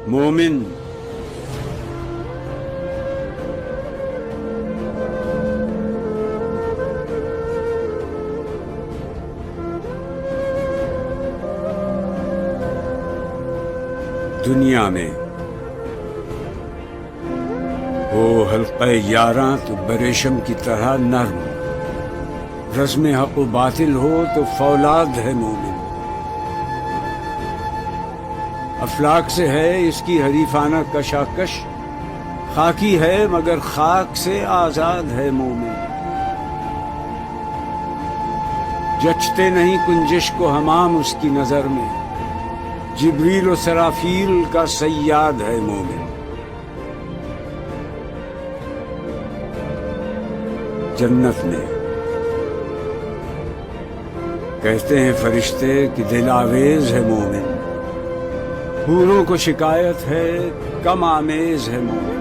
مومن دنیا میں ہو حلقہ یاراں تو بریشم کی طرح نرم، رزم حق و باطل ہو تو فولاد ہے مومن۔ افلاک سے ہے اس کی حریفانہ کشاکش، خاکی ہے مگر خاک سے آزاد ہے مومن۔ جچتے نہیں کنجش کو حمام اس کی نظر میں، جبریل و سرافیل کا صیاد ہے مومن۔ جنت میں کہتے ہیں فرشتے کہ دل آویز ہے مومن، حوروں کو شکایت ہے کم آمیز ہے مومن۔